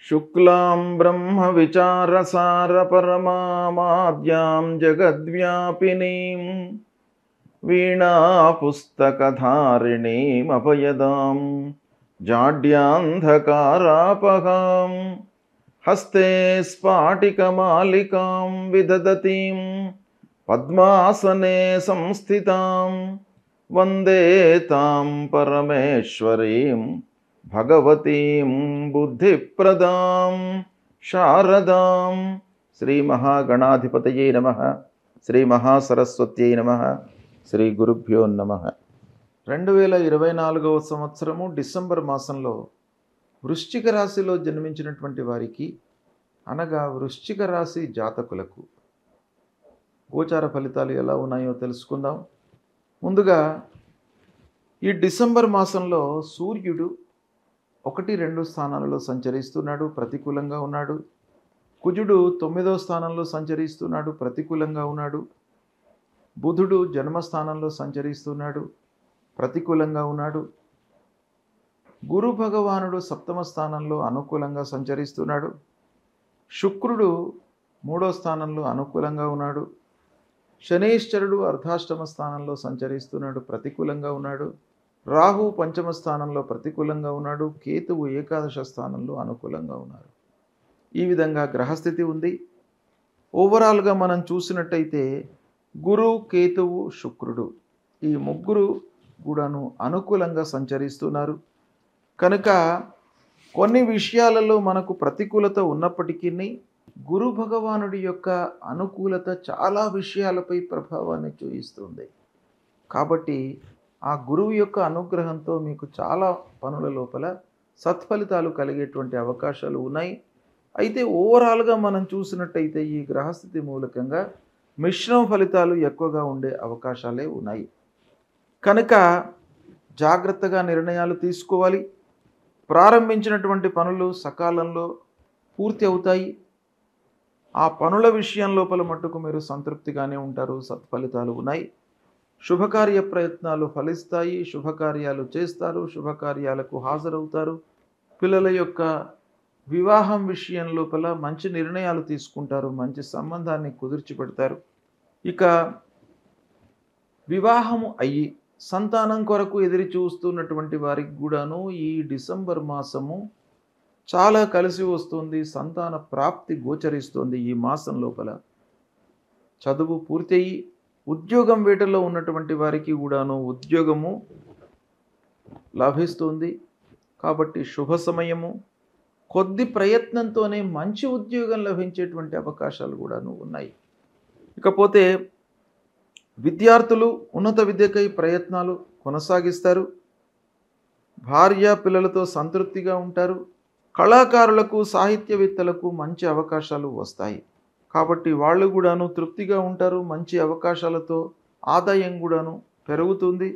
శుక్లాం బ్రహ్మ విచారసార పరమామాద్యాం జగద్వ్యాపినీం వీణా పుస్తకధారిణీం అపయదాం జాడ్యాంధకారాపహాం హస్తే స్ఫాటికమాలికాం విదదతీం పద్మాసనే సంస్థితాం వందే తాం పరమేశ్వరీం భగవతీం బుద్ధిప్రదాం శారదాం. శ్రీ మహాగణాధిపతయే నమః. శ్రీ మహాసరస్వత్యై నమః. శ్రీ గురుభ్యో నమః. 2024వ సంవత్సరము డిసెంబర్ మాసంలో వృశ్చిక రాశిలో జన్మించినటువంటి వారికి, అనగా వృశ్చిక రాశి జాతకులకు గోచార ఫలితాలు ఎలా ఉన్నాయో తెలుసుకుందాం. ముందుగా ఈ డిసెంబర్ మాసంలో సూర్యుడు 1-2 స్థానాలలో సంచరిస్తున్నాడు, ప్రతికూలంగా ఉన్నాడు. కుజుడు 9వ స్థానంలో సంచరిస్తున్నాడు, ప్రతికూలంగా ఉన్నాడు. బుధుడు జన్మస్థానంలో సంచరిస్తున్నాడు, ప్రతికూలంగా ఉన్నాడు. గురు భగవానుడు 7వ స్థానంలో అనుకూలంగా సంచరిస్తున్నాడు. శుక్రుడు 3వ స్థానంలో అనుకూలంగా ఉన్నాడు. శనీశ్వరుడు అర్ధాష్టమ స్థానంలో సంచరిస్తున్నాడు, ప్రతికూలంగా ఉన్నాడు. రాహు 5వ స్థానంలో ప్రతికూలంగా ఉన్నాడు. కేతువు ఏకాదశ స్థానంలో అనుకూలంగా ఉన్నారు. ఈ విధంగా గ్రహస్థితి ఉంది. ఓవరాల్గా మనం చూసినట్టయితే గురు, కేతువు, శుక్రుడు ఈ ముగ్గురు కూడాను అనుకూలంగా సంచరిస్తున్నారు. కనుక కొన్ని విషయాలలో మనకు ప్రతికూలత ఉన్నప్పటికీ గురు భగవానుడి యొక్క అనుకూలత చాలా విషయాలపై ప్రభావాన్ని చూపిస్తుంది. కాబట్టి ఆ గురువు యొక్క అనుగ్రహంతో మీకు చాలా పనుల లోపల సత్ఫలితాలు కలిగేటువంటి అవకాశాలు ఉన్నాయి. అయితే ఓవరాల్గా మనం చూసినట్టయితే ఈ గ్రహస్థితి మూలకంగా మిశ్రమ ఫలితాలు ఎక్కువగా ఉండే అవకాశాలే ఉన్నాయి. కనుక జాగ్రత్తగా నిర్ణయాలు తీసుకోవాలి. ప్రారంభించినటువంటి పనులు సకాలంలో పూర్తి అవుతాయి. ఆ పనుల విషయం లోపల మట్టుకు మీరు సంతృప్తిగానే ఉంటారు. సత్ఫలితాలు ఉన్నాయి. శుభకార్య ప్రయత్నాలు ఫలిస్తాయి. శుభకార్యాలు చేస్తారు. శుభకార్యాలకు హాజరవుతారు. పిల్లల యొక్క వివాహం విషయం లోపల మంచి నిర్ణయాలు తీసుకుంటారు. మంచి సంబంధాన్ని కుదిర్చిపెడతారు. ఇక వివాహము అయ్యి సంతానం కొరకు ఎదురు చూస్తున్నటువంటి వారికి కూడాను ఈ డిసెంబర్ మాసము చాలా కలిసి వస్తుంది. సంతాన ప్రాప్తి గోచరిస్తుంది. ఈ మాసం లోపల చదువు పూర్తయి ఉద్యోగం వేటలో ఉన్నటువంటి వారికి కూడాను ఉద్యోగము లభిస్తుంది. కాబట్టి శుభ సమయము. కొద్ది ప్రయత్నంతోనే మంచి ఉద్యోగం లభించేటువంటి అవకాశాలు కూడాను ఉన్నాయి. ఇకపోతే విద్యార్థులు ఉన్నత విద్యకై ప్రయత్నాలు కొనసాగిస్తారు. భార్య పిల్లలతో సంతృప్తిగా ఉంటారు. కళాకారులకు, సాహిత్యవేత్తలకు మంచి అవకాశాలు వస్తాయి. కాబట్టి వాళ్ళు కూడాను తృప్తిగా ఉంటారు. మంచి అవకాశాలతో ఆదాయం కూడాను పెరుగుతుంది.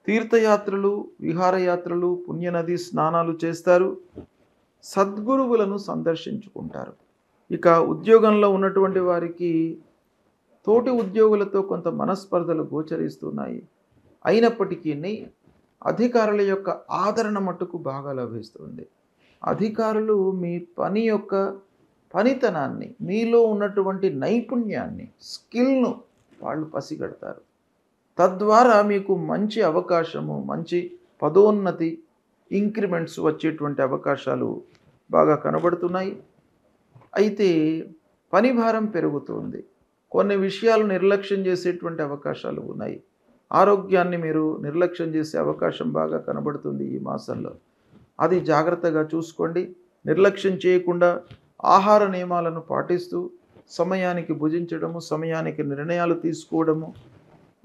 తీర్థయాత్రలు, విహారయాత్రలు, పుణ్యనది స్నానాలు చేస్తారు. సద్గురువులను సందర్శించుకుంటారు. ఇక ఉద్యోగంలో ఉన్నటువంటి వారికి తోటి ఉద్యోగులతో కొంత మనస్పర్ధలు గోచరిస్తున్నాయి. అయినప్పటికీ అధికారుల యొక్క ఆదరణ మట్టుకు బాగా లభిస్తుంది. అధికారులు మీ పని యొక్క పనితనాన్ని, మీలో ఉన్నటువంటి నైపుణ్యాన్ని, స్కిల్ను వాళ్ళు పసిగడతారు. తద్వారా మీకు మంచి అవకాశము, మంచి పదోన్నతి, ఇంక్రిమెంట్స్ వచ్చేటువంటి అవకాశాలు బాగా కనబడుతున్నాయి. అయితే పని భారం పెరుగుతుంది. కొన్ని విషయాలు నిర్లక్ష్యం చేసేటువంటి అవకాశాలు ఉన్నాయి. ఆరోగ్యాన్ని మీరు నిర్లక్ష్యం చేసే అవకాశం బాగా కనబడుతుంది ఈ మాసంలో. అది జాగ్రత్తగా చూసుకోండి. నిర్లక్ష్యం చేయకుండా ఆహార నియమాలను పాటిస్తూ సమయానికి భుజించడము, సమయానికి నిర్ణయాలు తీసుకోవడము,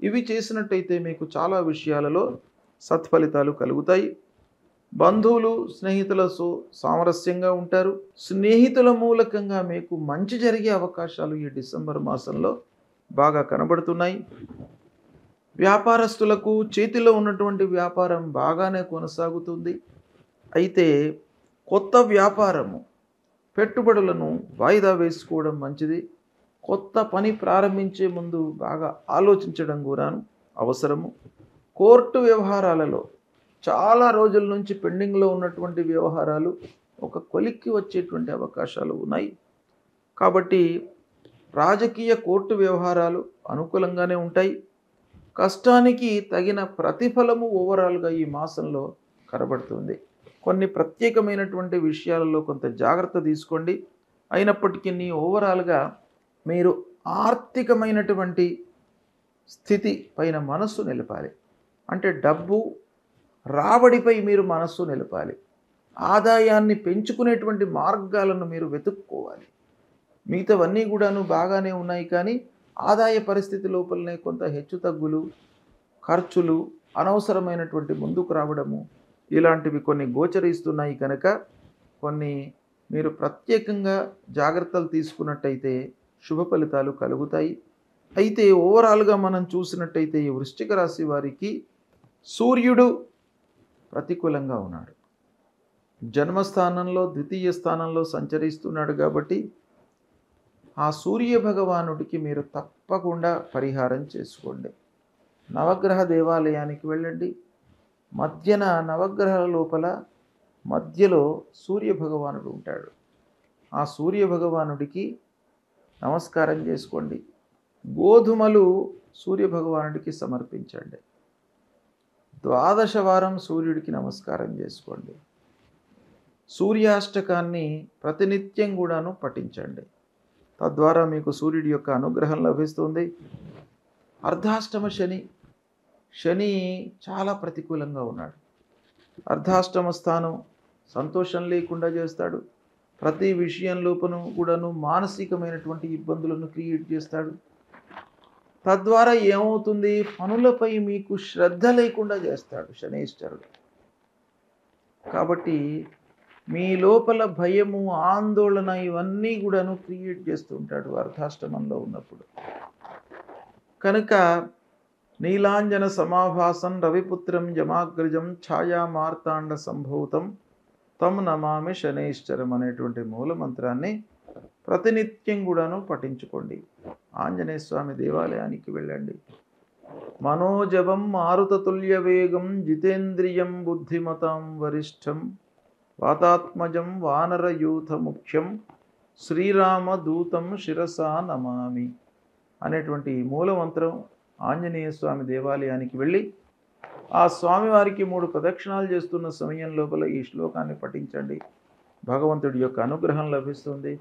ఇవి చేసినట్టయితే మీకు చాలా విషయాలలో సత్ఫలితాలు కలుగుతాయి. బంధువులు, స్నేహితులతో సామరస్యంగా ఉంటారు. స్నేహితుల మూలకంగా మీకు మంచి జరిగే అవకాశాలు ఈ డిసెంబర్ మాసంలో బాగా కనబడుతున్నాయి. వ్యాపారస్తులకు చేతిలో ఉన్నటువంటి వ్యాపారం బాగానే కొనసాగుతుంది. అయితే కొత్త వ్యాపారము, పెట్టుబడులను వాయిదా వేసుకోవడం మంచిది. కొత్త పని ప్రారంభించే ముందు బాగా ఆలోచించడం కూడా అవసరము. కోర్టు వ్యవహారాలలో చాలా రోజుల నుంచి పెండింగ్లో ఉన్నటువంటి వ్యవహారాలు ఒక కొలిక్కి వచ్చేటువంటి అవకాశాలు ఉన్నాయి. కాబట్టి రాజకీయ కోర్టు వ్యవహారాలు అనుకూలంగానే ఉంటాయి. కష్టానికి తగిన ప్రతిఫలము ఓవరాల్గా ఈ మాసంలో కనబడుతుంది. కొన్ని ప్రత్యేకమైనటువంటి విషయాలలో కొంత జాగ్రత్త తీసుకోండి. అయినప్పటికీ ఓవరాల్గా మీరు ఆర్థికమైనటువంటి స్థితి పైన మనస్సు నిలపాలి. అంటే డబ్బు రాబడిపై మీరు మనస్సు నిలపాలి. ఆదాయాన్ని పెంచుకునేటువంటి మార్గాలను మీరు వెతుక్కోవాలి. మిగతావన్నీ కూడాను బాగానే ఉన్నాయి, కానీ ఆదాయ పరిస్థితి లోపలనే కొంత హెచ్చుతగ్గులు, ఖర్చులు, అనవసరమైనటువంటి ముందుకు రావడము ఇలాంటివి కొన్ని గోచరిస్తున్నాయి. కనుక కొన్ని మీరు ప్రత్యేకంగా జాగ్రత్తలు తీసుకున్నట్టయితే శుభ ఫలితాలు కలుగుతాయి. అయితే ఓవరాల్గా మనం చూసినట్టయితే ఈ వృశ్చిక రాశి వారికి సూర్యుడు ప్రతికూలంగా ఉన్నాడు. జన్మస్థానంలో ద్వితీయ స్థానంలో సంచరిస్తున్నాడు. కాబట్టి ఆ సూర్య భగవానుడికి మీరు తప్పకుండా పరిహారం చేసుకోండి. నవగ్రహ దేవాలయానికి వెళ్ళండి. మధ్యన నవగ్రహాల లోపల మధ్యలో సూర్య భగవానుడు ఉంటాడు. ఆ సూర్య భగవానుడికి నమస్కారం చేసుకోండి. గోధుమలు సూర్య భగవానుడికి సమర్పించండి. ద్వాదశ వారం సూర్యుడికి నమస్కారం చేసుకోండి. సూర్యాష్టకాన్ని ప్రతినిత్యం కూడాను పఠించండి. తద్వారా మీకు సూర్యుడి యొక్క అనుగ్రహం లభిస్తుంది. అర్ధాష్టమ శని చాలా ప్రతికూలంగా ఉన్నాడు. అర్ధాష్టమ స్థానం సంతోషం లేకుండా చేస్తాడు. ప్రతి విషయంలోపను కూడాను మానసికమైనటువంటి ఇబ్బందులను క్రియేట్ చేస్తాడు. తద్వారా ఏమవుతుంది, పనులపై మీకు శ్రద్ధ లేకుండా చేస్తాడు శనీశ్వరుడు. కాబట్టి మీ లోపల భయము, ఆందోళన ఇవన్నీ కూడాను క్రియేట్ చేస్తూ ఉంటాడు అర్ధాష్టమంలో ఉన్నప్పుడు. కనుక నీలాంజన సమాభాసం రవిపుత్రం యమాగ్రజం ఛాయా మార్తాండ సంభూతం తం నమామి శనైశ్చరం అనేటువంటి మూలమంత్రాన్ని ప్రతినిత్యం కూడాను పఠించుకోండి. ఆంజనేయ స్వామి దేవాలయానికి వెళ్ళండి. మనోజవం మారుతతుల్య వేగం జితేంద్రియం బుద్ధిమతాం వరిష్టం వాతాత్మజం వానరయూథ ముఖ్యం శ్రీరామదూతం శిరసా నమామి అనేటువంటి మూలమంత్రం ఆంజనేయ స్వామి దేవాలయానికి వెళ్ళి ఆ స్వామివారికి 3 ప్రదక్షిణాలు చేస్తున్న సమయం లోపల ఈ శ్లోకాన్ని పఠించండి. భగవంతుడి యొక్క అనుగ్రహం లభిస్తుంది.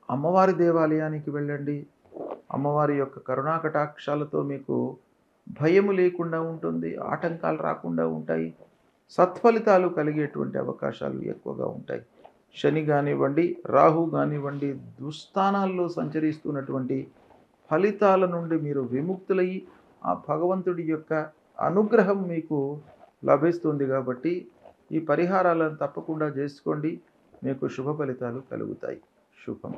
అమ్మవారి దేవాలయానికి వెళ్ళండి. అమ్మవారి యొక్క కరుణాకటాక్షాలతో మీకు భయము లేకుండా ఉంటుంది, ఆటంకాలు రాకుండా ఉంటాయి, సత్ఫలితాలు కలిగేటువంటి అవకాశాలు ఎక్కువగా ఉంటాయి. శని కానివ్వండి, రాహు కానివ్వండి, దుస్థానాల్లో సంచరిస్తున్నటువంటి ఫలితాల నుండి మీరు విముక్తులయ్యి ఆ భగవంతుడి యొక్క అనుగ్రహం మీకు లభిస్తుంది. కాబట్టి ఈ పరిహారాలను తప్పకుండా చేసుకోండి. మీకు శుభ ఫలితాలు కలుగుతాయి. శుభం.